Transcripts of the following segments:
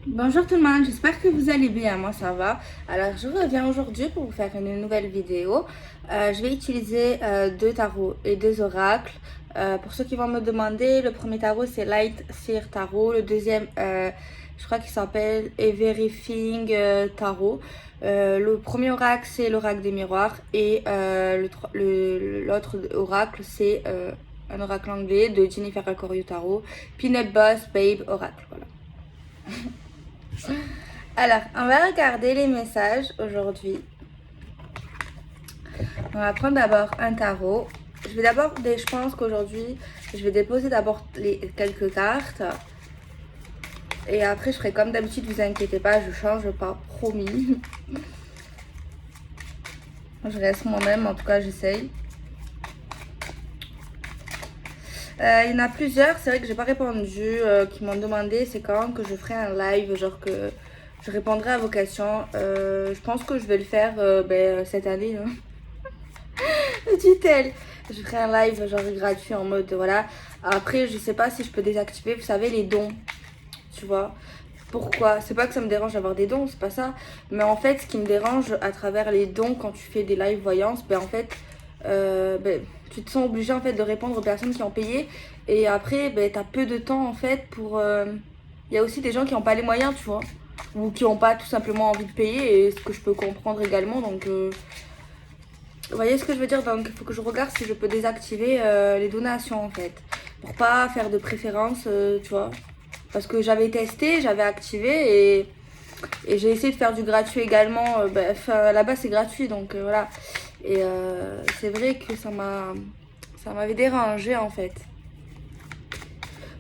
Bonjour tout le monde, j'espère que vous allez bien, moi ça va. Alors je reviens aujourd'hui pour vous faire une nouvelle vidéo. Je vais utiliser deux tarots et deux oracles. Pour ceux qui vont me demander, le premier tarot c'est Light Seer Tarot, le deuxième je crois qu'il s'appelle Everything Tarot. Le premier oracle c'est l'oracle des miroirs et l'autre oracle c'est un oracle anglais de Jennifer Alcorio Tarot, Peanut Boss Babe Oracle, voilà. Alors, on va regarder les messages aujourd'hui. On va prendre d'abord un tarot. Je pense qu'aujourd'hui, je vais déposer d'abord quelques cartes. Et après, je ferai comme d'habitude, vous inquiétez pas, je change pas, promis. Je reste moi-même, en tout cas, j'essaye. Il y en a plusieurs, c'est vrai que j'ai pas répondu, qui m'ont demandé c'est quand que je ferai un live, genre que je répondrai à vos questions. Je pense que je vais le faire cette année. Hein. Dit-elle. Je ferai un live genre gratuit en mode voilà. Après, je sais pas si je peux désactiver, vous savez, les dons. Tu vois. Pourquoi? C'est pas que ça me dérange d'avoir des dons, c'est pas ça. Mais en fait, ce qui me dérange à travers les dons quand tu fais des live voyances, ben en fait, tu te sens obligé en fait de répondre aux personnes qui ont payé. Et après, ben t'as peu de temps en fait pour. Il y a aussi des gens qui n'ont pas les moyens, tu vois. Ou qui n'ont pas tout simplement envie de payer, et ce que je peux comprendre également. Donc. Vous voyez ce que je veux dire? Donc il faut que je regarde si je peux désactiver les donations en fait. Pour pas faire de préférence, tu vois. Parce que j'avais testé, j'avais activé et j'ai essayé de faire du gratuit également. Là-bas c'est gratuit donc voilà. Et c'est vrai que ça m'avait dérangé en fait.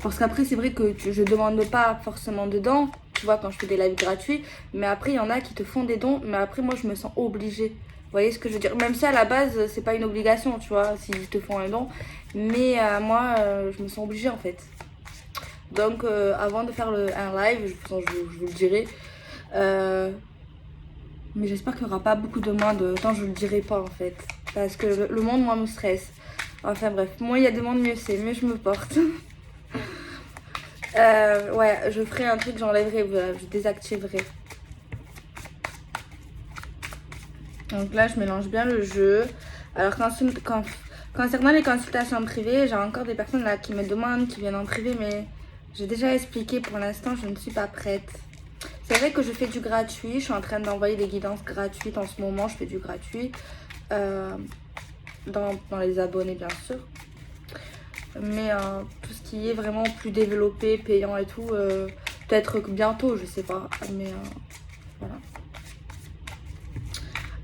Parce qu'après c'est vrai que je demande pas forcément de dons, tu vois, quand je fais des lives gratuits. Mais après il y en a qui te font des dons, mais après moi je me sens obligée. Vous voyez ce que je veux dire? Même si à la base c'est pas une obligation, tu vois, s'ils te font un don. Mais moi je me sens obligée en fait. Donc avant de faire un live, je vous le dirai. Mais j'espère qu'il n'y aura pas beaucoup de monde. Autant je ne le dirai pas en fait. Parce que le monde, moi, me stresse. Enfin bref, moi il y a des mondes, mieux c'est, mieux je me porte. Ouais, je ferai un truc, j'enlèverai, je désactiverai. Donc là, je mélange bien le jeu. Alors, concernant les consultations privées, j'ai encore des personnes là qui me demandent, qui viennent en privé, mais j'ai déjà expliqué pour l'instant, je ne suis pas prête. C'est vrai que je fais du gratuit, je suis en train d'envoyer des guidances gratuites en ce moment, je fais du gratuit. Dans les abonnés, bien sûr. Mais tout ce qui est vraiment plus développé, payant et tout, peut-être que bientôt, je sais pas. Mais voilà.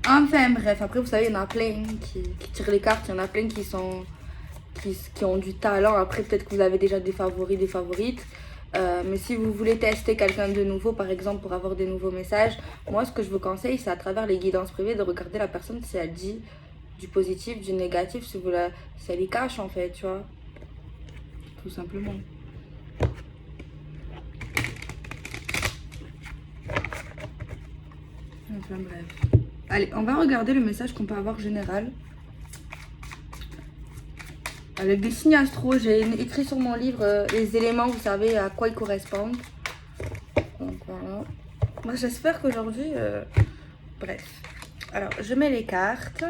Enfin bref, après vous savez, il y en a plein qui tirent les cartes, il y en a plein qui ont du talent. Après peut-être que vous avez déjà des favoris, des favorites. Mais si vous voulez tester quelqu'un de nouveau, par exemple, pour avoir des nouveaux messages, moi ce que je vous conseille, c'est à travers les guidances privées de regarder la personne si elle dit du positif, du négatif, si elle y cache en fait, tu vois. Tout simplement. Enfin bref. Allez, on va regarder le message qu'on peut avoir général. Avec des signes astro, j'ai écrit sur mon livre les éléments, vous savez à quoi ils correspondent. Donc voilà. Moi j'espère qu'aujourd'hui... Bref. Alors, je mets les cartes.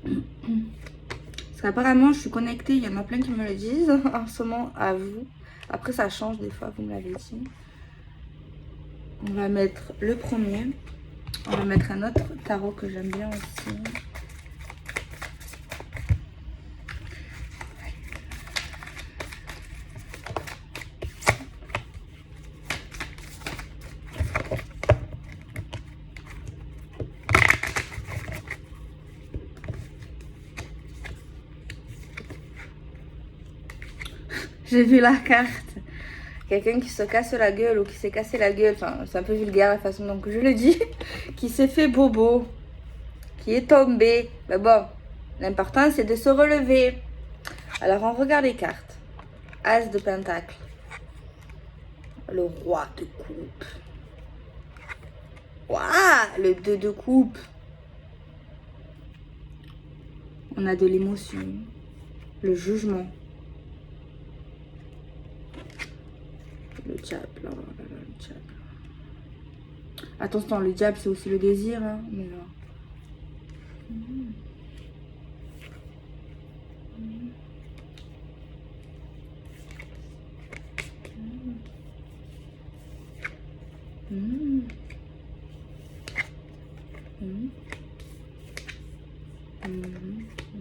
Parce qu'apparemment, je suis connectée. Il y en a plein qui me le disent en ce moment à vous. Après, ça change des fois, vous me l'avez dit. On va mettre le premier. On va mettre un autre tarot que j'aime bien aussi. J'ai vu la carte. Quelqu'un qui se casse la gueule ou qui s'est cassé la gueule. Enfin, c'est un peu vulgaire la façon dont je le dis. Qui s'est fait bobo. Qui est tombé. Mais bon, l'important c'est de se relever. Alors, on regarde les cartes. As de pentacle. Le roi de coupe. Waouh, le 2 de coupe. On a de l'émotion. Le jugement. Le diable, oh là là, le diable. Attention, le diable, c'est aussi le désir, hein, mais là.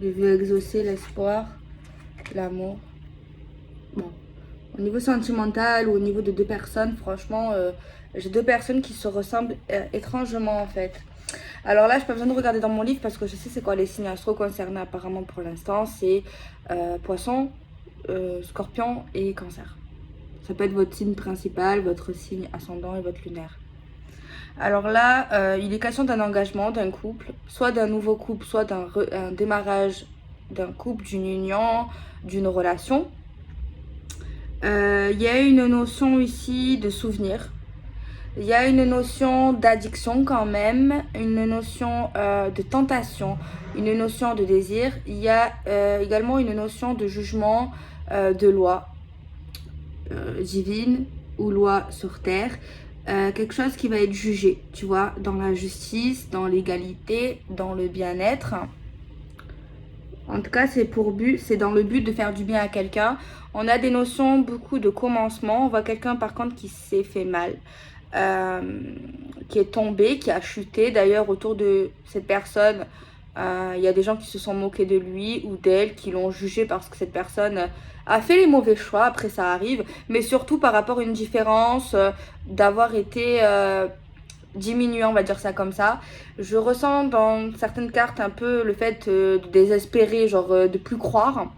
Les vœux exaucés, l'espoir, l'amour. Bon. Au niveau sentimental ou au niveau de deux personnes, franchement, j'ai deux personnes qui se ressemblent étrangement en fait. Alors là, je n'ai pas besoin de regarder dans mon livre parce que je sais c'est quoi les signes astro concernés apparemment pour l'instant. C'est poisson, scorpion et cancer. Ça peut être votre signe principal, votre signe ascendant et votre lunaire. Alors là, il est question d'un engagement, d'un couple, soit d'un nouveau couple, soit d'un démarrage d'un couple, d'une union, d'une relation. Il y a une notion ici de souvenir. Il y a une notion d'addiction quand même, une notion de tentation, une notion de désir. Il y a également une notion de jugement, de loi divine ou loi sur terre. Quelque chose qui va être jugé, tu vois, dans la justice, dans l'égalité, dans le bien-être. En tout cas, c'est dans le but de faire du bien à quelqu'un. On a des notions, beaucoup de commencement. On voit quelqu'un par contre qui s'est fait mal, qui est tombé, qui a chuté. D'ailleurs, autour de cette personne, il y a des gens qui se sont moqués de lui ou d'elle, qui l'ont jugé parce que cette personne a fait les mauvais choix. Après, ça arrive. Mais surtout par rapport à une différence d'avoir été diminué, on va dire ça comme ça. Je ressens dans certaines cartes un peu le fait de désespérer, genre de plus croire.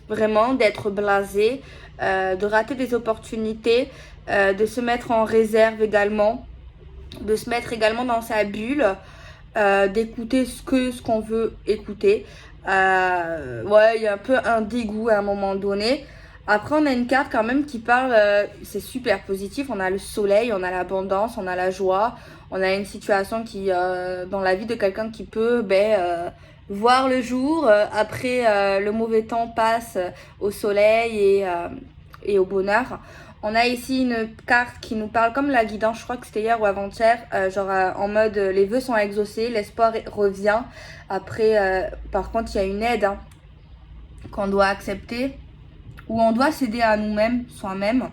Vraiment, d'être blasé, de rater des opportunités, de se mettre en réserve également, de se mettre également dans sa bulle, d'écouter ce qu'on veut écouter. Ouais, il y a un peu un dégoût à un moment donné. Après, on a une carte quand même qui parle, c'est super positif. On a le soleil, on a l'abondance, on a la joie. On a une situation qui, dans la vie de quelqu'un qui peut voir le jour. Après, le mauvais temps passe au soleil et au bonheur. On a ici une carte qui nous parle comme la guidance, je crois que c'était hier ou avant-hier, en mode les vœux sont exaucés, l'espoir revient. Après, par contre, il y a une aide qu'on doit accepter, où on doit s'aider à nous-mêmes, soi-même.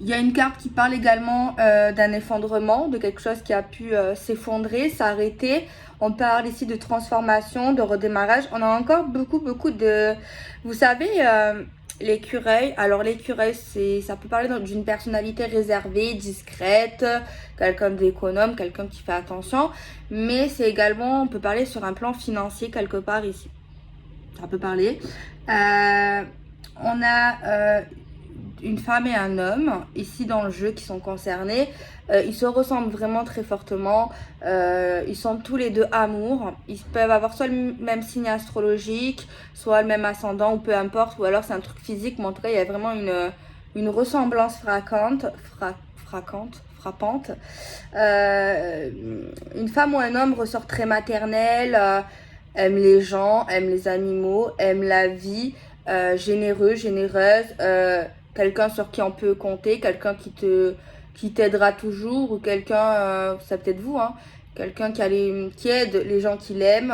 Il y a une carte qui parle également d'un effondrement, de quelque chose qui a pu s'effondrer, s'arrêter. On parle ici de transformation, de redémarrage. On a encore beaucoup de... Vous savez, l'écureuil. Alors l'écureuil, ça peut parler d'une personnalité réservée, discrète, quelqu'un d'économe, quelqu'un qui fait attention. Mais c'est également, on peut parler sur un plan financier quelque part ici. Ça peut parler. On a une femme et un homme ici dans le jeu qui sont concernés. Ils se ressemblent vraiment très fortement. Ils sont tous les deux amour. Ils peuvent avoir soit le même signe astrologique, soit le même ascendant ou peu importe. Ou alors c'est un truc physique. Mais en tout cas, il y a vraiment une ressemblance frappante. Une femme ou un homme ressort très maternel, aime les gens, aime les animaux, aime la vie, généreux, généreuse, quelqu'un sur qui on peut compter, quelqu'un qui t'aidera toujours, ou quelqu'un, ça peut être vous, hein, quelqu'un qui aide les gens qu'il aime,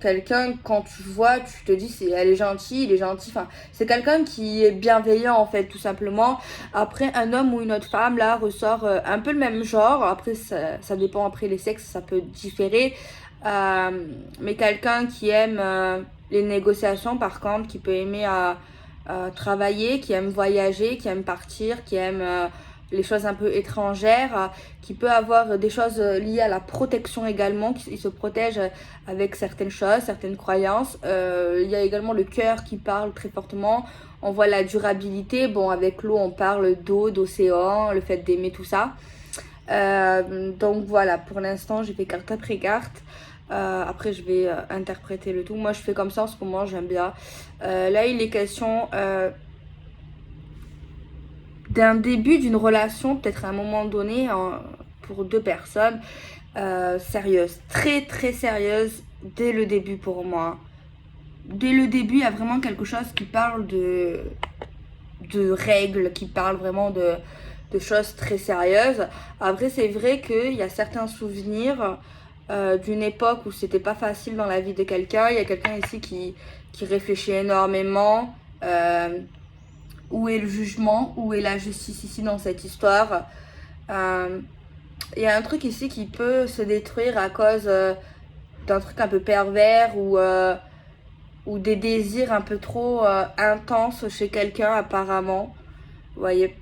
quelqu'un quand tu vois, tu te dis elle est gentille, il est gentil, enfin c'est quelqu'un qui est bienveillant en fait tout simplement. Après un homme ou une autre femme là ressort un peu le même genre, après ça dépend après les sexes, ça peut différer, mais quelqu'un qui aime les négociations par contre, qui peut aimer travailler, qui aime voyager, qui aime partir, qui aime les choses un peu étrangères, qui peut avoir des choses liées à la protection également, qui se protège avec certaines choses, certaines croyances. Il y a également le cœur qui parle très fortement. On voit la durabilité. Bon, avec l'eau, on parle d'eau, d'océan, le fait d'aimer tout ça. Donc voilà, pour l'instant, j'ai fait carte après carte. Après, je vais interpréter le tout. Moi, je fais comme ça en ce moment, j'aime bien. Là, il est question d'un début d'une relation, peut-être à un moment donné, pour deux personnes sérieuses, très très sérieuses dès le début pour moi. Dès le début, il y a vraiment quelque chose qui parle de règles, qui parle vraiment de choses très sérieuses. Après, c'est vrai qu'il y a certains souvenirs d'une époque où c'était pas facile dans la vie de quelqu'un. Il y a quelqu'un ici qui réfléchit énormément. Où est le jugement? Où est la justice ici dans cette histoire? Il y a un truc ici qui peut se détruire à cause d'un truc un peu pervers ou des désirs un peu trop intenses chez quelqu'un apparemment. Vous voyez?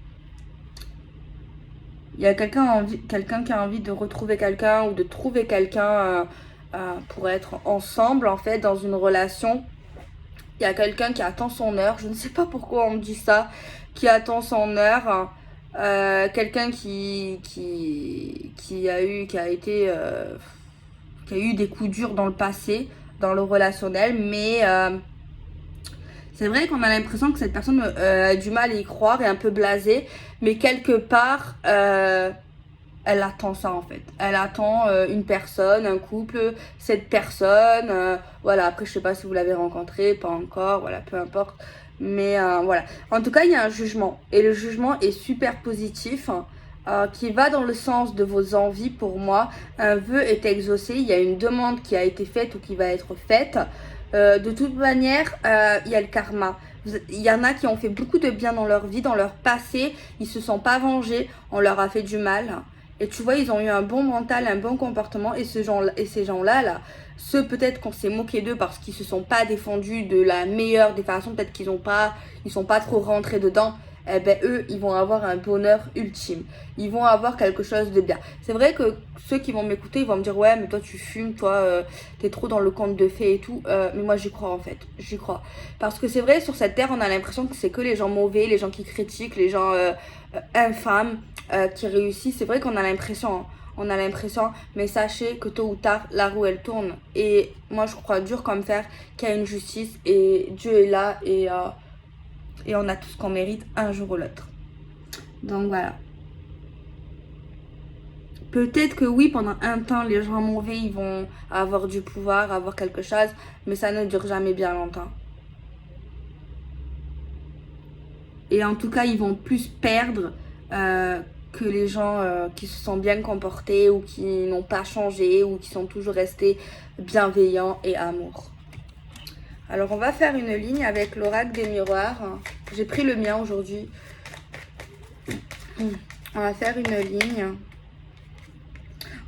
Il y a quelqu'un qui a envie de retrouver quelqu'un ou de trouver quelqu'un pour être ensemble en fait dans une relation. Il y a quelqu'un qui attend son heure, je ne sais pas pourquoi on me dit ça, qui attend son heure. Quelqu'un qui a eu des coups durs dans le passé, dans le relationnel, mais c'est vrai qu'on a l'impression que cette personne a du mal à y croire et un peu blasée, mais quelque part, elle attend ça en fait. Elle attend une personne, un couple, cette personne. Voilà, après je sais pas si vous l'avez rencontré, pas encore, voilà, peu importe. Mais voilà. En tout cas, il y a un jugement. Et le jugement est super positif. Qui va dans le sens de vos envies pour moi. Un vœu est exaucé. Il y a une demande qui a été faite ou qui va être faite. De toute manière, il y a le karma. Il y en a qui ont fait beaucoup de bien dans leur vie, dans leur passé. Ils se sont pas vengés. On leur a fait du mal. Et tu vois, ils ont eu un bon mental, un bon comportement. Et ces gens-là, là, ceux peut-être qu'on s'est moqué d'eux parce qu'ils se sont pas défendus de la meilleure des façons. Peut-être qu'ils sont pas trop rentrés dedans. Eh ben eux, ils vont avoir un bonheur ultime. Ils vont avoir quelque chose de bien. C'est vrai que ceux qui vont m'écouter, ils vont me dire ouais, mais toi tu fumes, toi t'es trop dans le conte de fées et tout. Mais moi j'y crois en fait, j'y crois. Parce que c'est vrai, sur cette terre, on a l'impression que c'est que les gens mauvais, les gens qui critiquent, les gens infâmes qui réussissent. C'est vrai qu'on a l'impression. Hein. On a l'impression, mais sachez que tôt ou tard, la roue elle tourne. Et moi je crois dur comme fer qu'il y a une justice et Dieu est là et on a tout ce qu'on mérite un jour ou l'autre. Donc voilà. Peut-être que oui, pendant un temps, les gens mauvais, ils vont avoir du pouvoir, avoir quelque chose, mais ça ne dure jamais bien longtemps. Et en tout cas, ils vont plus perdre que les gens qui se sont bien comportés ou qui n'ont pas changé ou qui sont toujours restés bienveillants et amour. Alors on va faire une ligne avec l'oracle des miroirs. J'ai pris le mien aujourd'hui. On va faire une ligne.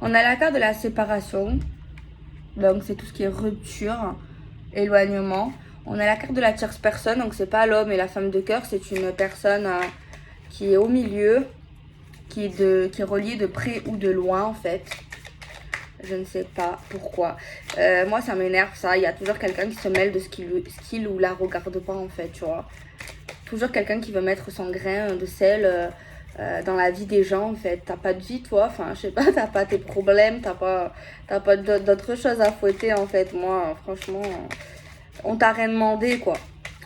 On a la carte de la séparation. Donc c'est tout ce qui est rupture, éloignement. On a la carte de la tierce personne. Donc c'est pas l'homme et la femme de cœur. C'est une personne qui est au milieu. Qui est reliée de près ou de loin en fait. Je ne sais pas pourquoi. Moi, ça m'énerve ça. Il y a toujours quelqu'un qui se mêle de ce qu'il ou la regarde pas en fait, tu vois. Toujours quelqu'un qui veut mettre son grain de sel dans la vie des gens en fait. T'as pas de vie toi. Enfin, je sais pas, t'as pas tes problèmes. T'as pas d'autres choses à fouetter en fait. Moi, franchement, on t'a rien demandé quoi.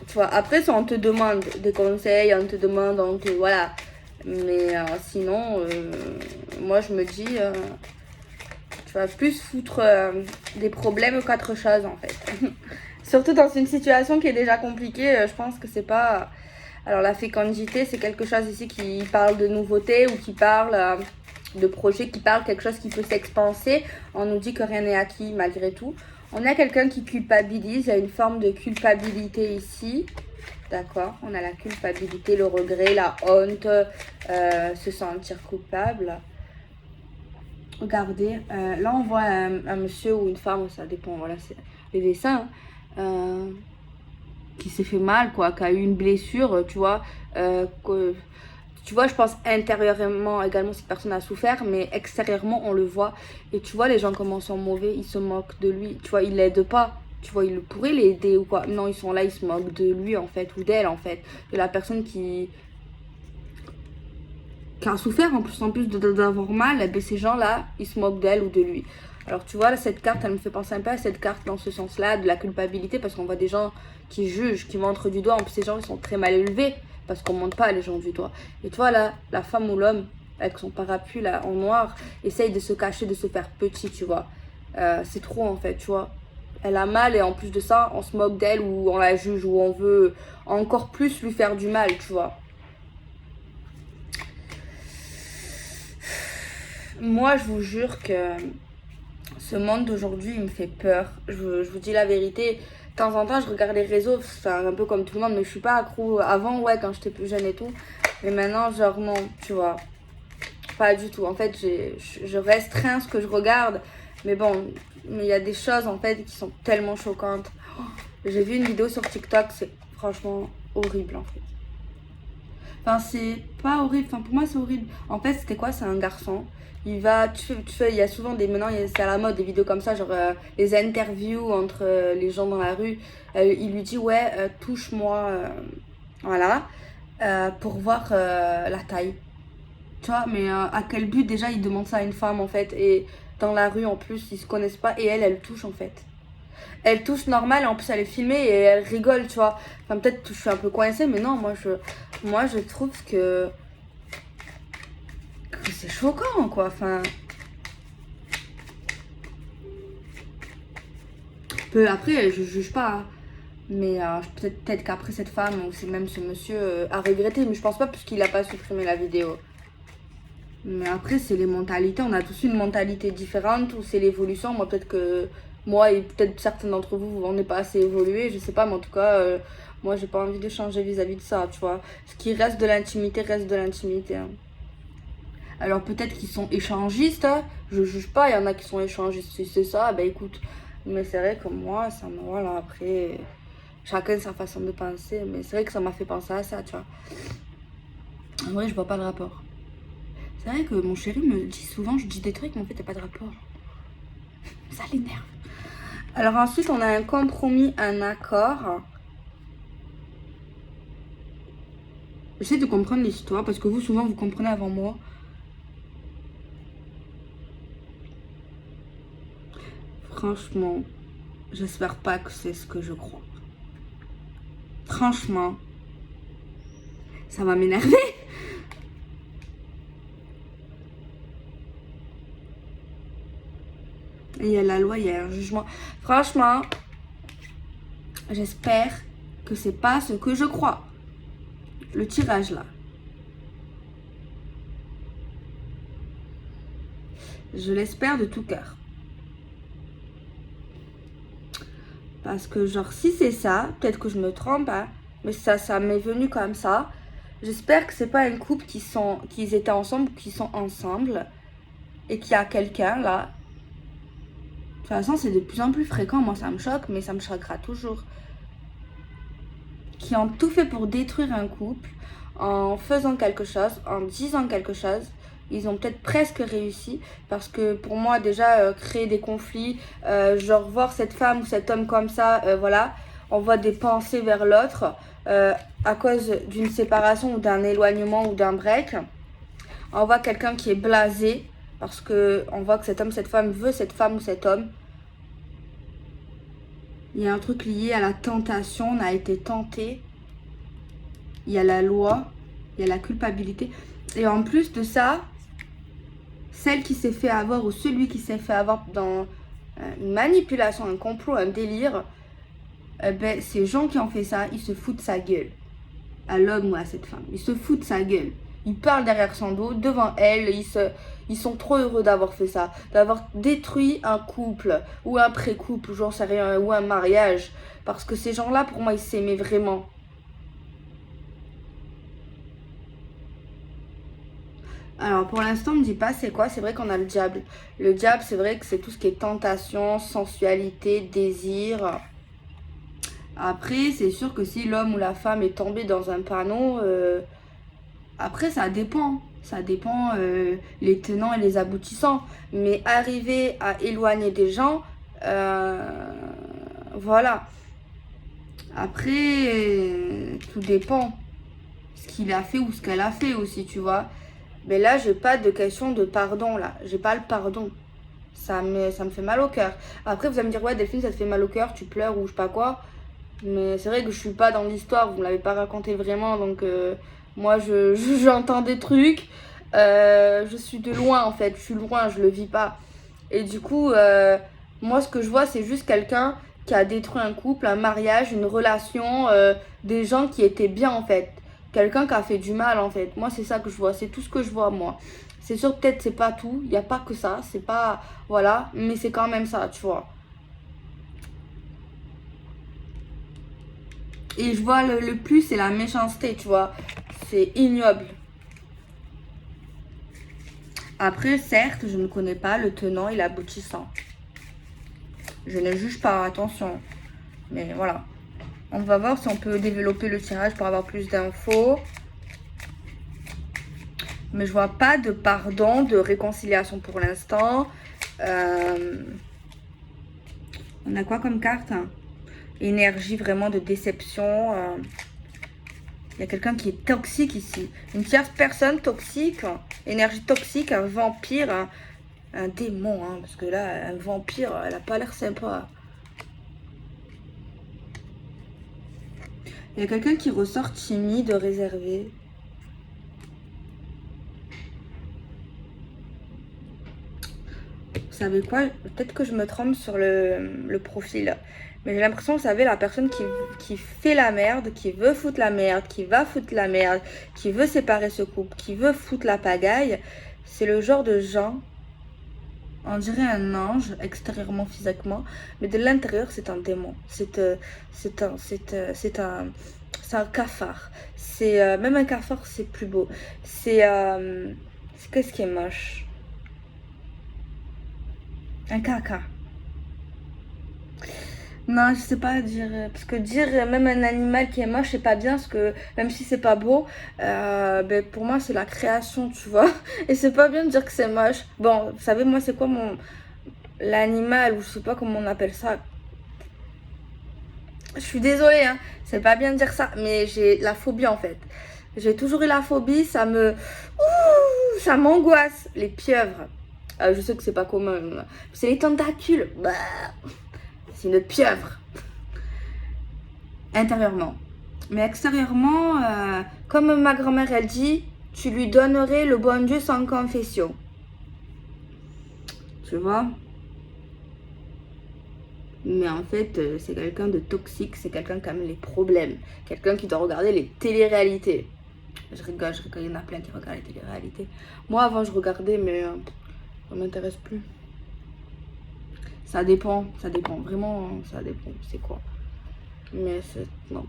Tu vois, après, si on te demande des conseils, voilà. Mais sinon, moi, je me dis... tu vas plus foutre des problèmes qu'autre chose en fait. Surtout dans une situation qui est déjà compliquée, je pense que c'est pas... Alors la fécondité, c'est quelque chose ici qui parle de nouveauté ou qui parle de projet, qui parle quelque chose qui peut s'expanser. On nous dit que rien n'est acquis malgré tout. On a quelqu'un qui culpabilise, il y a une forme de culpabilité ici. D'accord, on a la culpabilité, le regret, la honte, se sentir coupable. Regardez, là on voit un monsieur ou une femme, ça dépend, voilà, c'est les dessins, qui s'est fait mal, quoi, qui a eu une blessure, tu vois, tu vois, je pense intérieurement également cette personne a souffert, mais extérieurement on le voit, et tu vois les gens comment sont mauvais, ils se moquent de lui, tu vois, ils l'aident pas, tu vois, ils pourraient l'aider ou quoi, non, ils sont là, ils se moquent de lui en fait, ou d'elle en fait, de la personne qui a souffert en plus d'avoir mal, eh bien, ces gens-là, ils se moquent d'elle ou de lui. Alors tu vois, là, cette carte, elle me fait penser un peu à cette carte dans ce sens-là, de la culpabilité, parce qu'on voit des gens qui jugent, qui montrent du doigt. En plus, ces gens, ils sont très mal élevés, parce qu'on ne montre pas les gens du doigt. Et tu vois, là, la femme ou l'homme, avec son parapluie, là, en noir, essaye de se cacher, de se faire petit, tu vois. C'est trop, en fait, tu vois. elle a mal et en plus de ça, on se moque d'elle ou on la juge ou on veut encore plus lui faire du mal, tu vois. Moi, je vous jure que ce monde d'aujourd'hui, il me fait peur. Je vous dis la vérité. De temps en temps, je regarde les réseaux, c'est un peu comme tout le monde, mais je suis pas accro. Avant, ouais, quand j'étais plus jeune et tout. Mais maintenant, genre, non, tu vois. Pas du tout. En fait, je restreins ce que je regarde. Mais bon, il y a des choses, en fait, qui sont tellement choquantes. J'ai vu une vidéo sur TikTok, c'est franchement horrible, en fait. Enfin, c'est pas horrible. Enfin, pour moi, c'est horrible. En fait, c'était quoi? C'est un garçon. Il va, il y a souvent des, maintenant, c'est à la mode, des vidéos comme ça, genre les interviews entre les gens dans la rue. Il lui dit, ouais, touche-moi, voilà, pour voir la taille. Tu vois, mais à quel but déjà il demande ça à une femme en fait? Et dans la rue en plus, ils se connaissent pas et elle touche en fait. Elle touche normal et en plus elle est filmée et elle rigole, tu vois. Enfin, peut-être que je suis un peu coincée, mais non, moi je trouve que c'est choquant quoi. Enfin, après, je juge pas, hein. Mais peut-être qu'après cette femme ou c'est même ce monsieur a regretté, mais je pense pas puisqu'il a pas supprimé la vidéo. Mais après, c'est les mentalités. On a tous une mentalité différente ou c'est l'évolution. Moi, peut-être que moi et peut-être certains d'entre vous, on n'est pas assez évolué. Je sais pas, mais en tout cas, moi, j'ai pas envie de changer vis-à-vis de ça, tu vois. Ce qui reste de l'intimité reste de l'intimité, hein. Alors, peut-être qu'ils sont échangistes, hein. Je juge pas. Il y en a qui sont échangistes. Si c'est ça, ben écoute. Mais c'est vrai que moi, ça me. Voilà, après, chacun sa façon de penser. Mais c'est vrai que ça m'a fait penser à ça, tu vois. En vrai, je vois pas le rapport. C'est vrai que mon chéri me dit souvent, je dis des trucs, mais en fait, il n'y a pas de rapport. Ça l'énerve. Alors ensuite, on a un compromis, un accord. J'essaie de comprendre l'histoire, parce que vous, souvent, vous comprenez avant moi. Franchement, j'espère pas que c'est ce que je crois. Franchement, ça va m'énerver. Il y a la loi, il y a un jugement. Franchement, j'espère que c'est pas ce que je crois. Le tirage là. Je l'espère de tout cœur. Parce que genre si c'est ça, peut-être que je me trompe, hein, mais ça m'est venu comme ça. J'espère que c'est pas un couple qu'ils étaient ensemble, qui sont ensemble et qu'il y a quelqu'un là. De toute façon, c'est de plus en plus fréquent. Moi, ça me choque, mais ça me choquera toujours. Qui ont tout fait pour détruire un couple en faisant quelque chose, en disant quelque chose. Ils ont peut-être presque réussi parce que pour moi déjà créer des conflits, genre voir cette femme ou cet homme comme ça, voilà, on voit des pensées vers l'autre à cause d'une séparation ou d'un éloignement ou d'un break. On voit quelqu'un qui est blasé parce que on voit que cet homme, cette femme veut cette femme ou cet homme. Il y a un truc lié à la tentation, on a été tenté. Il y a la loi, il y a la culpabilité. Et en plus de ça, celle qui s'est fait avoir ou celui qui s'est fait avoir dans une manipulation, un complot, un délire, ben, ces gens qui ont fait ça, ils se foutent de sa gueule. À l'homme ou à cette femme. Ils se foutent de sa gueule. Ils parlent derrière son dos, devant elle. Ils sont trop heureux d'avoir fait ça. D'avoir détruit un couple ou un pré-couple, j'en sais rien, ou un mariage. Parce que ces gens-là, pour moi, ils s'aimaient vraiment. Alors pour l'instant, on me dit pas c'est quoi. C'est vrai qu'on a le diable. Le diable, c'est vrai que c'est tout ce qui est tentation, sensualité, désir. Après, c'est sûr que si l'homme ou la femme est tombé dans un panneau, après ça dépend. Ça dépend les tenants et les aboutissants. Mais arriver à éloigner des gens, voilà. Après, tout dépend ce qu'il a fait ou ce qu'elle a fait aussi, tu vois. Mais là, j'ai pas de question de pardon, là. J'ai pas le pardon. Ça me fait mal au cœur. Après, vous allez me dire, ouais, Delphine, ça te fait mal au cœur, tu pleures ou je sais pas quoi. Mais c'est vrai que je suis pas dans l'histoire, vous me l'avez pas raconté vraiment. Donc, moi, j'entends des trucs. Je suis de loin, en fait. Je suis loin, je le vis pas. Et du coup, moi, ce que je vois, c'est juste quelqu'un qui a détruit un couple, un mariage, une relation, des gens qui étaient bien en fait. Quelqu'un qui a fait du mal en fait. Moi c'est ça que je vois, c'est tout ce que je vois moi. C'est sûr peut-être c'est pas tout, il n'y a pas que ça, c'est pas... Voilà, mais c'est quand même ça, tu vois. Et je vois le plus c'est la méchanceté, tu vois. C'est ignoble. Après, certes, je ne connais pas le tenant et l'aboutissant. Je ne juge pas, attention. Mais voilà. On va voir si on peut développer le tirage pour avoir plus d'infos. Mais je vois pas de pardon, de réconciliation pour l'instant. On a quoi comme carte? Énergie vraiment de déception. Il y a quelqu'un qui est toxique ici. Une tierce personne toxique. Énergie toxique, un vampire. Un démon, hein, parce que là, un vampire, elle a pas l'air sympa. Il y a quelqu'un qui ressort timide, réservé. Vous savez quoi? Peut-être que je me trompe sur le profil. Mais j'ai l'impression, vous savez, la personne qui fait la merde, qui veut foutre la merde, qui va foutre la merde, qui veut séparer ce couple, qui veut foutre la pagaille, c'est le genre de gens, on dirait un ange, extérieurement, physiquement, mais de l'intérieur, c'est un démon. C'est un cafard. Même un cafard, c'est plus beau. Qu'est-ce qui est moche? Un caca. Non, je sais pas dire. Parce que dire même un animal qui est moche, c'est pas bien. Parce que même si c'est pas beau, ben, pour moi, c'est la création, tu vois. Et c'est pas bien de dire que c'est moche. Bon, vous savez, moi, c'est quoi l'animal, ou je sais pas comment on appelle ça. Je suis désolée, hein. C'est pas bien de dire ça. Mais j'ai la phobie, en fait. J'ai toujours eu la phobie. Ça m'angoisse. Les pieuvres. Je sais que c'est pas commun. C'est les tentacules. Bah. C'est une pieuvre. Intérieurement. Mais extérieurement, comme ma grand-mère, elle dit, tu lui donnerais le bon Dieu sans confession. Tu vois? Mais en fait, c'est quelqu'un de toxique, c'est quelqu'un qui a les problèmes. Quelqu'un qui doit regarder les téléréalités. Je rigole, il y en a plein qui regardent les téléréalités. Moi, avant, je regardais, mais ça m'intéresse plus. Ça dépend, vraiment, ça dépend, c'est quoi. Mais non,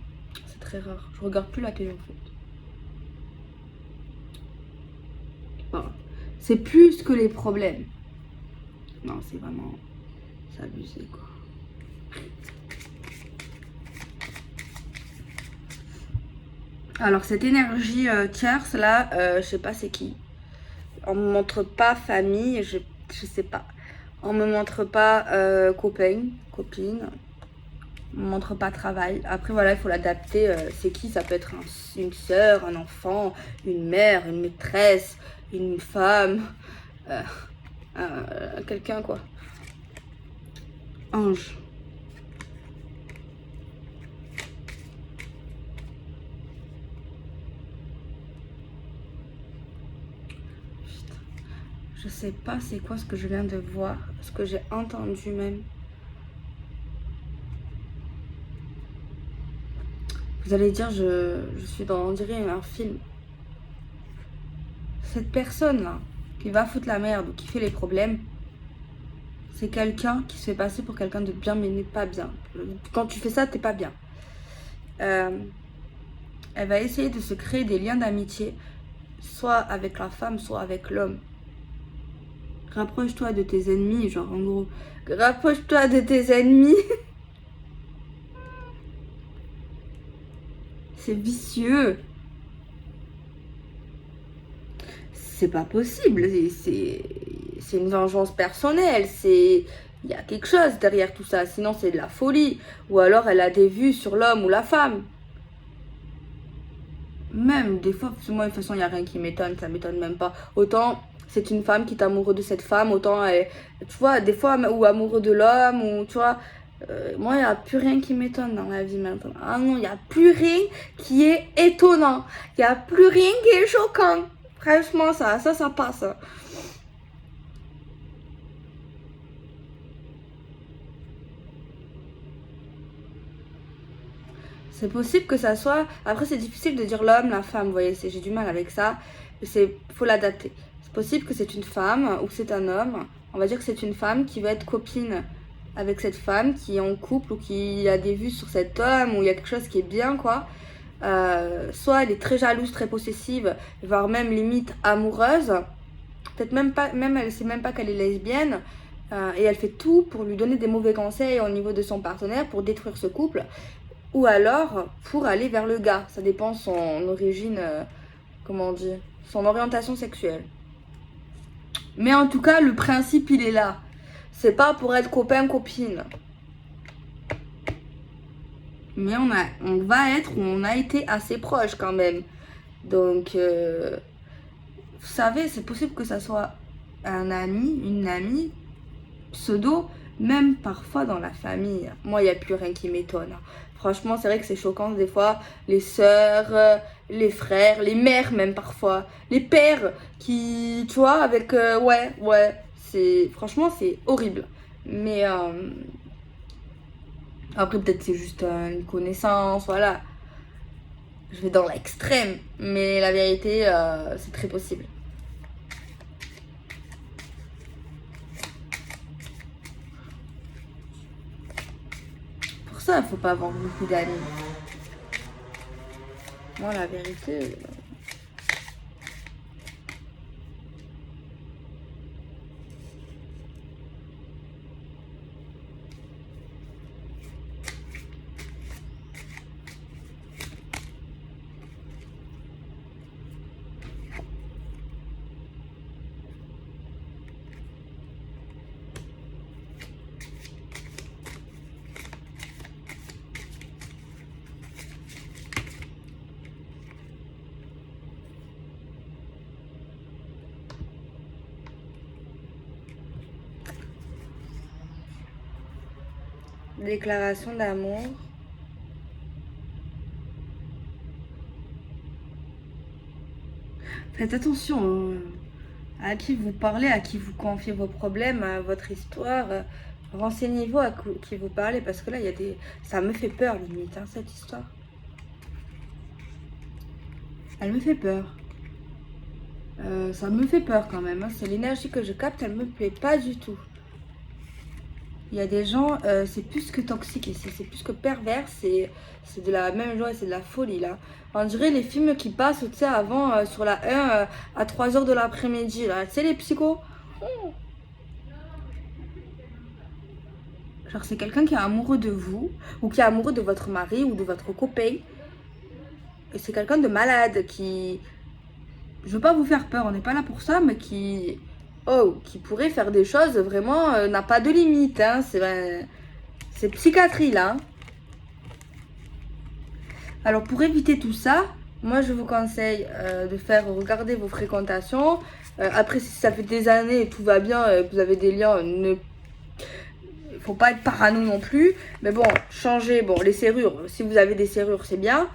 c'est très rare. Je regarde plus la télé en fait. Voilà. C'est plus que les problèmes. Non, c'est vraiment... C'est abusé quoi. Alors cette énergie tierce là, je sais pas c'est qui. On me montre pas famille, je sais pas. On me montre pas copain, copine. On me montre pas travail. Après voilà, il faut l'adapter. C'est qui? Ça peut être une soeur, un enfant, une mère, une maîtresse, une femme, quelqu'un quoi. Ange. Je sais pas c'est quoi ce que je viens de voir, ce que j'ai entendu même. Vous allez dire, je suis dans, on dirait, un film. Cette personne-là, qui va foutre la merde ou qui fait les problèmes, c'est quelqu'un qui se fait passer pour quelqu'un de bien, mais n'est pas bien. Quand tu fais ça, t'es pas bien. Elle va essayer de se créer des liens d'amitié, soit avec la femme, soit avec l'homme. Rapproche-toi de tes ennemis, genre en gros. Rapproche-toi de tes ennemis. C'est vicieux. C'est pas possible. C'est une vengeance personnelle. Il y a quelque chose derrière tout ça. Sinon, c'est de la folie. Ou alors, elle a des vues sur l'homme ou la femme. Même, des fois, moi, de toute façon, il n'y a rien qui m'étonne. Ça m'étonne même pas. Autant, c'est une femme qui est amoureuse de cette femme. Autant, tu vois, des fois, ou amoureux de l'homme. Ou, tu vois, moi, il n'y a plus rien qui m'étonne dans la vie maintenant. Ah non, il n'y a plus rien qui est étonnant. Il n'y a plus rien qui est choquant. Franchement, ça passe. C'est possible que ça soit... Après, c'est difficile de dire l'homme, la femme, vous voyez, j'ai du mal avec ça. Faut l'adapter. C'est possible que c'est une femme ou que c'est un homme. On va dire que c'est une femme qui va être copine avec cette femme, qui est en couple ou qui a des vues sur cet homme, ou il y a quelque chose qui est bien, quoi. Soit elle est très jalouse, très possessive, voire même limite amoureuse. Peut-être même pas, même elle sait même pas qu'elle est lesbienne. Et elle fait tout pour lui donner des mauvais conseils au niveau de son partenaire pour détruire ce couple. Ou alors pour aller vers le gars. Ça dépend de son origine, comment on dit, son orientation sexuelle. Mais en tout cas, le principe, il est là. C'est pas pour être copain-copine. Mais on va être ou on a été assez proches quand même. Donc, vous savez, c'est possible que ça soit un ami, une amie, pseudo, même parfois dans la famille. Moi, il n'y a plus rien qui m'étonne. Franchement, c'est vrai que c'est choquant des fois. Les sœurs, les frères, les mères même parfois. Les pères qui, tu vois, avec... ouais. Franchement, c'est horrible. Mais après, peut-être c'est juste une connaissance, voilà. Je vais dans l'extrême. Mais la vérité, c'est très possible. Pour ça, il faut pas avoir beaucoup d'amis. Moi, la vérité... Déclaration d'amour. Faites attention à qui vous parlez, à qui vous confiez vos problèmes, à votre histoire. Renseignez-vous à qui vous parlez parce que là, il y a des... Ça me fait peur limite, hein, cette histoire. Elle me fait peur. Ça me fait peur quand même. Hein. C'est l'énergie que je capte, elle me plaît pas du tout. Il y a des gens, c'est plus que toxique ici, c'est plus que pervers, c'est de la même joie, c'est de la folie là. On dirait les films qui passent, tu sais, avant sur la 1 à 3h de l'après-midi là, tu sais, les psychos. Genre, c'est quelqu'un qui est amoureux de vous, ou qui est amoureux de votre mari ou de votre copain. Et c'est quelqu'un de malade qui... Je veux pas vous faire peur, on n'est pas là pour ça, mais qui... Oh, qui pourrait faire des choses vraiment, n'a pas de limite, hein. C'est psychiatrie là. Hein. Alors pour éviter tout ça, moi je vous conseille de faire regarder vos fréquentations. Après si ça fait des années et tout va bien, vous avez des liens, faut pas être parano non plus. Mais bon, changez, bon les serrures, si vous avez des serrures c'est bien.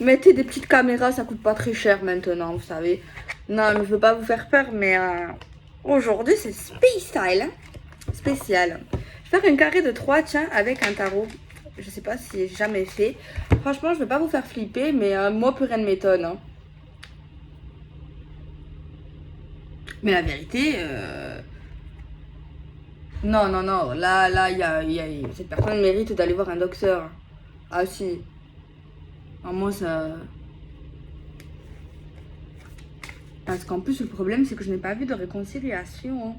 Mettez des petites caméras, ça coûte pas très cher maintenant, vous savez. Non, mais je veux pas vous faire peur, mais aujourd'hui c'est spécial. Hein, spécial. Je vais faire un carré de 3, tiens, avec un tarot. Je sais pas si j'ai jamais fait. Franchement, je vais pas vous faire flipper, mais moi, plus rien ne m'étonne. Hein. Mais la vérité, non. Là, cette personne mérite d'aller voir un docteur. Ah si. Moi, ça... Parce qu'en plus, le problème, c'est que je n'ai pas vu de réconciliation.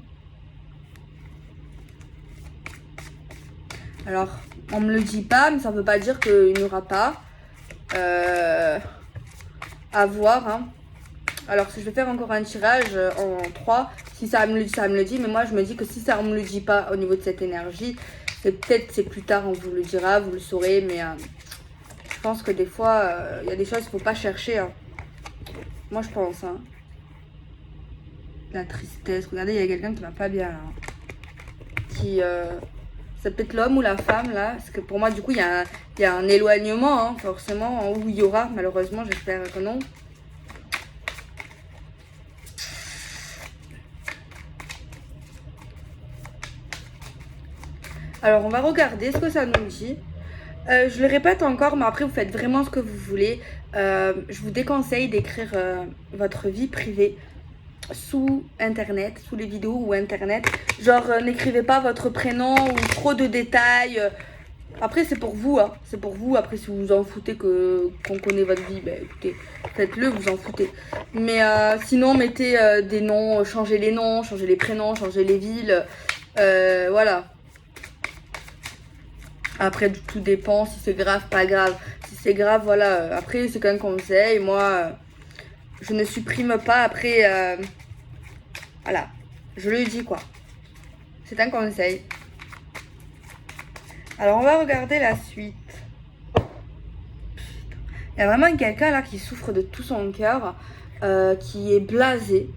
Alors, on me le dit pas, mais ça ne veut pas dire qu'il n'y aura pas. À voir. Hein. Alors, si je vais faire encore un tirage en 3, si ça me le dit, ça me le dit. Mais moi, je me dis que si ça ne me le dit pas au niveau de cette énergie, c'est plus tard, on vous le dira, vous le saurez. Mais je pense que des fois, il y a des choses qu'il ne faut pas chercher. Hein. Moi, je pense. Hein. La tristesse. Regardez, il y a quelqu'un qui va pas bien là. Qui... c'est peut-être l'homme ou la femme là. Parce que pour moi, du coup, il y a un éloignement, hein, forcément. Ou il y aura, malheureusement, j'espère que non. Alors, on va regarder ce que ça nous dit. Je le répète encore, mais après vous faites vraiment ce que vous voulez. Je vous déconseille d'écrire votre vie privée sous internet, sous les vidéos ou internet. Genre n'écrivez pas votre prénom ou trop de détails. Après c'est pour vous, hein. C'est pour vous. Après si vous vous en foutez qu'on connaît votre vie, ben écoutez, faites-le, vous en foutez. Mais sinon mettez des noms, changez les noms, changez les prénoms, changez les villes. Voilà. Après, tout dépend si c'est grave, pas grave. Si c'est grave, voilà. Après, c'est qu'un conseil. Moi, je ne supprime pas. Après, voilà. Je le dis, quoi. C'est un conseil. Alors, on va regarder la suite. Il y a vraiment quelqu'un là qui souffre de tout son cœur, qui est blasé,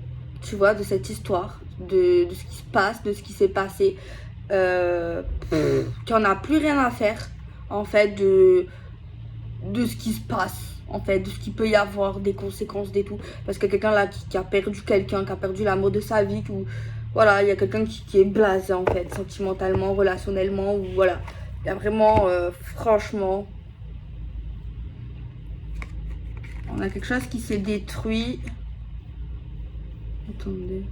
tu vois, de cette histoire, de ce qui se passe, de ce qui s'est passé. Qui en a plus rien à faire en fait de ce qui se passe, en fait de ce qu'il peut y avoir, des conséquences, des tout, parce que quelqu'un là qui a perdu quelqu'un, qui a perdu l'amour de sa vie, ou voilà, il y a quelqu'un qui est blasé en fait, sentimentalement, relationnellement, ou voilà, il y a vraiment franchement, on a quelque chose qui s'est détruit. Attendez.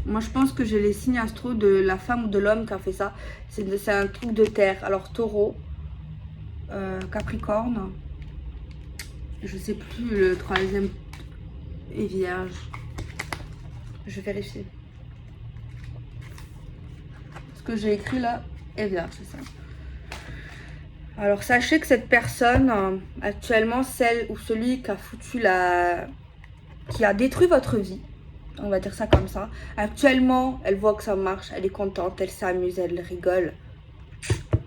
Moi, je pense que j'ai les signes astro de la femme ou de l'homme qui a fait ça. C'est un truc de terre. Alors, taureau, capricorne, je sais plus le troisième, et vierge. Je vais vérifier. Ce que j'ai écrit là est vierge, c'est ça. Alors, sachez que cette personne, actuellement, celle ou celui qui a foutu qui a détruit votre vie, on va dire ça comme ça. Actuellement, elle voit que ça marche, elle est contente, elle s'amuse, elle rigole.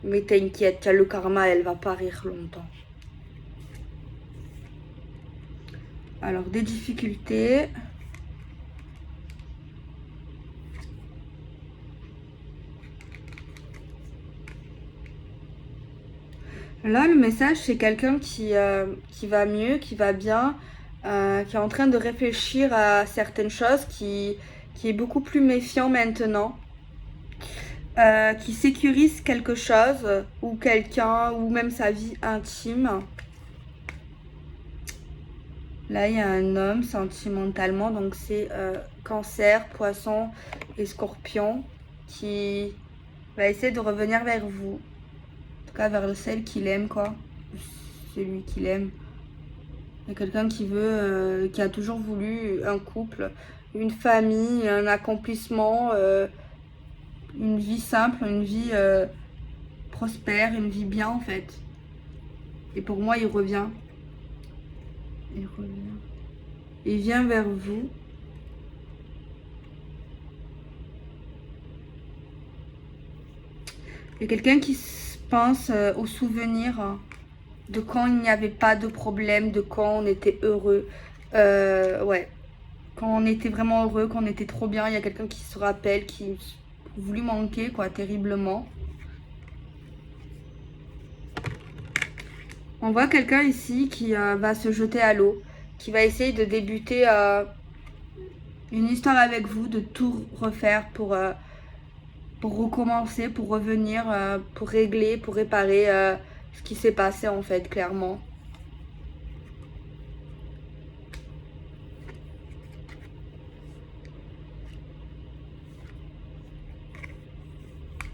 Mais t'inquiète, tu as le karma, elle va pas rire longtemps. Alors, des difficultés. Là, le message, c'est quelqu'un qui va mieux, qui va bien, qui est en train de réfléchir à certaines choses, qui est beaucoup plus méfiant maintenant, qui sécurise quelque chose, ou quelqu'un, ou même sa vie intime. Là, il y a un homme sentimentalement, donc c'est Cancer, Poisson et Scorpion, qui va essayer de revenir vers vous. En tout cas, vers celle qu'il aime, quoi. Celui qu'il aime. Il y a quelqu'un qui veut, qui a toujours voulu un couple, une famille, un accomplissement, une vie simple, une vie prospère, une vie bien en fait. Et pour moi, il revient. Il revient. Il vient vers vous. Il y a quelqu'un qui pense aux souvenirs de quand il n'y avait pas de problème, de quand on était heureux. Ouais. Quand on était vraiment heureux, quand on était trop bien, il y a quelqu'un qui se rappelle, qui voulu manquer, quoi, terriblement. On voit quelqu'un ici qui va se jeter à l'eau, qui va essayer de débuter une histoire avec vous, de tout refaire pour recommencer, pour revenir, pour régler, pour réparer ce qui s'est passé en fait, clairement.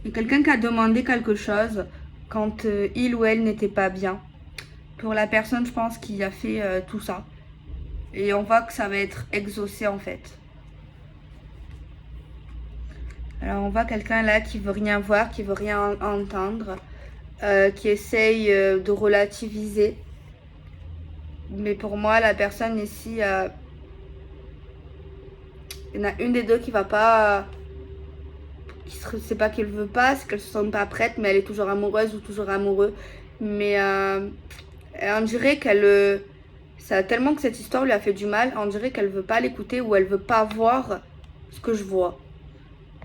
Il y a quelqu'un qui a demandé quelque chose quand il ou elle n'était pas bien. Pour la personne, je pense, qui a fait tout ça. Et on voit que ça va être exaucé en fait. Alors on voit quelqu'un là qui veut rien voir, qui veut rien entendre, qui essaye de relativiser. Mais pour moi, la personne ici, il y en a une des deux qui va pas, c'est pas qu'elle veut pas, c'est qu'elle se sent pas prête, mais elle est toujours amoureuse ou toujours amoureux. Mais on dirait qu'elle, ça tellement que cette histoire lui a fait du mal, on dirait qu'elle veut pas l'écouter ou elle veut pas voir ce que je vois.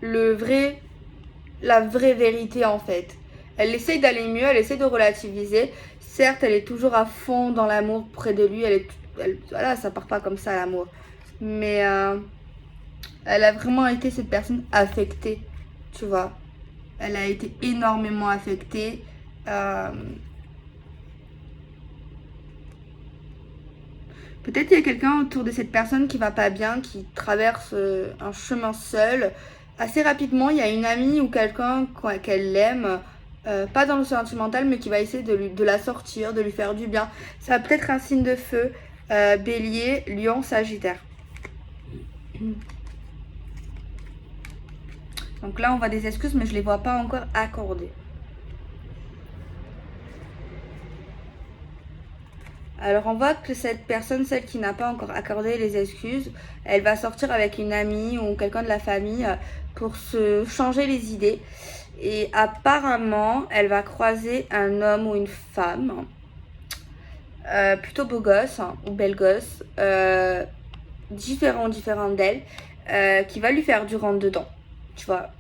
La vraie vérité en fait. Elle essaye d'aller mieux, elle essaie de relativiser. Certes, elle est toujours à fond dans l'amour près de lui. Voilà, ça part pas comme ça l'amour. Mais elle a vraiment été cette personne affectée, tu vois. Elle a été énormément affectée. Euh, Peut-être il y a quelqu'un autour de cette personne qui va pas bien, qui traverse un chemin seul. Assez rapidement, il y a une amie ou quelqu'un qu'elle aime, pas dans le sentimental, mais qui va essayer de la sortir, de lui faire du bien. Ça va peut-être un signe de feu, Bélier, Lion, Sagittaire. Donc là, on voit des excuses, mais je les vois pas encore accordées. Alors on voit que cette personne, celle qui n'a pas encore accordé les excuses, elle va sortir avec une amie ou quelqu'un de la famille pour se changer les idées. Et apparemment, elle va croiser un homme ou une femme, plutôt beau gosse ou belle gosse, différent d'elle, qui va lui faire du rentre dedans. Tu vois.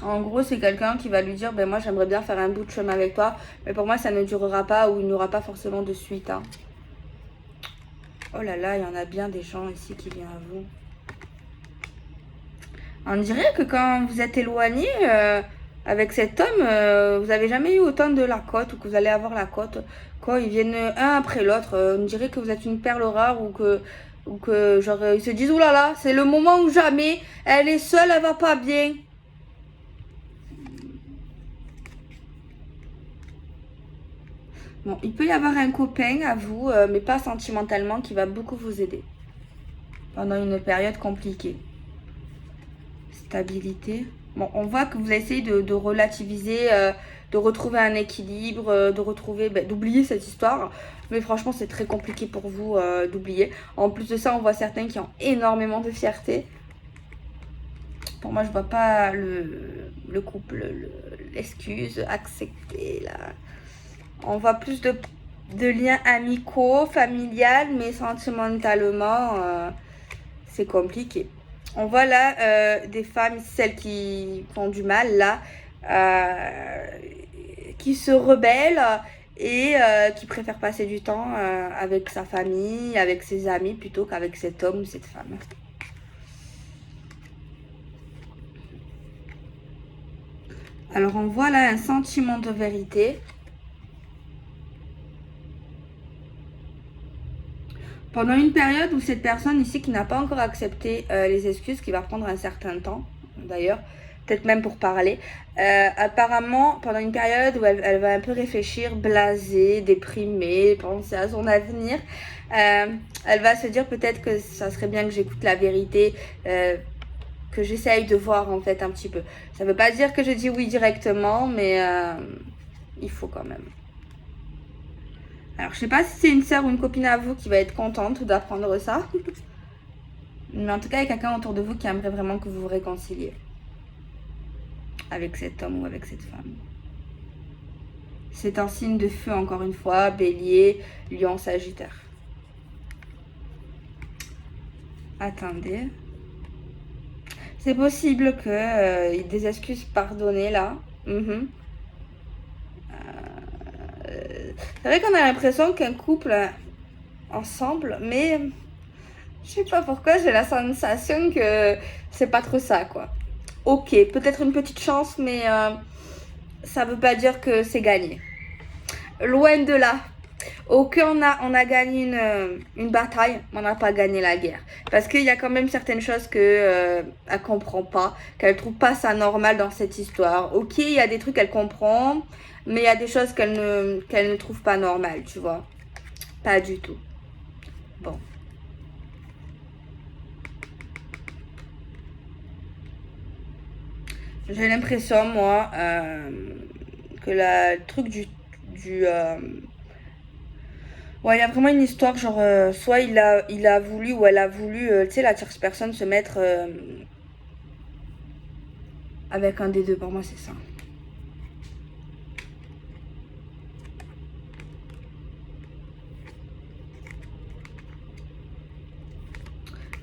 En gros, c'est quelqu'un qui va lui dire, ben moi j'aimerais bien faire un bout de chemin avec toi, mais pour moi ça ne durera pas ou il n'y aura pas forcément de suite. Hein. Oh là là, il y en a bien des gens ici qui viennent à vous. On dirait que quand vous êtes éloigné avec cet homme, vous n'avez jamais eu autant de la cote ou que vous allez avoir la cote. Quand ils viennent un après l'autre, on dirait que vous êtes une perle rare ou que genre ils se disent, oh là là, c'est le moment où jamais, elle est seule, elle va pas bien. Bon, il peut y avoir un copain à vous, mais pas sentimentalement, qui va beaucoup vous aider pendant une période compliquée. Stabilité. Bon, on voit que vous essayez de relativiser, de retrouver un équilibre, de retrouver, d'oublier cette histoire. Mais franchement, c'est très compliqué pour vous d'oublier. En plus de ça, on voit certains qui ont énormément de fierté. Pour moi, je vois pas le couple, l'excuse, accepter. Là. On voit plus de liens amicaux, familiales, mais sentimentalement, c'est compliqué. On voit là des femmes, celles qui font du mal, là, qui se rebellent et qui préfèrent passer du temps avec sa famille, avec ses amis, plutôt qu'avec cet homme ou cette femme. Alors on voit là un sentiment de vérité. Pendant une période où cette personne ici qui n'a pas encore accepté les excuses, qui va prendre un certain temps d'ailleurs, peut-être même pour parler, apparemment pendant une période où elle va un peu réfléchir, blasée, déprimée, penser à son avenir, elle va se dire peut-être que ça serait bien que j'écoute la vérité, que j'essaye de voir en fait un petit peu. Ça ne veut pas dire que je dis oui directement, mais il faut quand même. Alors, je sais pas si c'est une sœur ou une copine à vous qui va être contente d'apprendre ça. Mais en tout cas, il y a quelqu'un autour de vous qui aimerait vraiment que vous vous réconciliez. Avec cet homme ou avec cette femme. C'est un signe de feu, encore une fois. Bélier, Lion, Sagittaire. Attendez. C'est possible que y ait des excuses pardonnées là. C'est vrai qu'on a l'impression qu'un couple ensemble, mais je sais pas pourquoi, j'ai la sensation que c'est pas trop ça, quoi. Ok, peut-être une petite chance, mais ça veut pas dire que c'est gagné. Loin de là. Ok, on a gagné une bataille, mais on n'a pas gagné la guerre. Parce qu'il y a quand même certaines choses que elle comprend pas, qu'elle trouve pas ça normal dans cette histoire. Ok, il y a des trucs qu'elle comprend, mais il y a des choses qu'elle ne trouve pas normales, tu vois. Pas du tout. Bon. J'ai l'impression, moi, que le truc ouais, il y a vraiment une histoire, genre, soit il a voulu ou elle a voulu, tu sais, la tierce personne se mettre avec un des deux. Pour moi, c'est ça.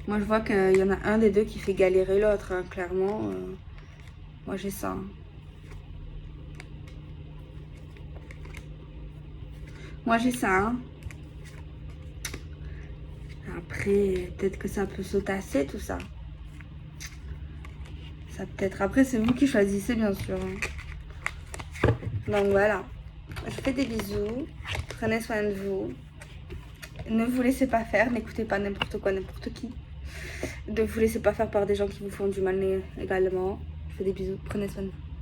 Moi, je vois qu'il y en a un des deux qui fait galérer l'autre, hein, clairement. Moi, j'ai ça. Hein. Moi, j'ai ça. Hein. Après, peut-être que ça peut se tasser tout ça. Ça peut-être. Après, c'est vous qui choisissez, bien sûr. Hein. Donc voilà. Je vous fais des bisous. Prenez soin de vous. Ne vous laissez pas faire. N'écoutez pas n'importe quoi, n'importe qui. Ne vous laissez pas faire par des gens qui vous font du mal également. Je vous fais des bisous. Prenez soin de vous.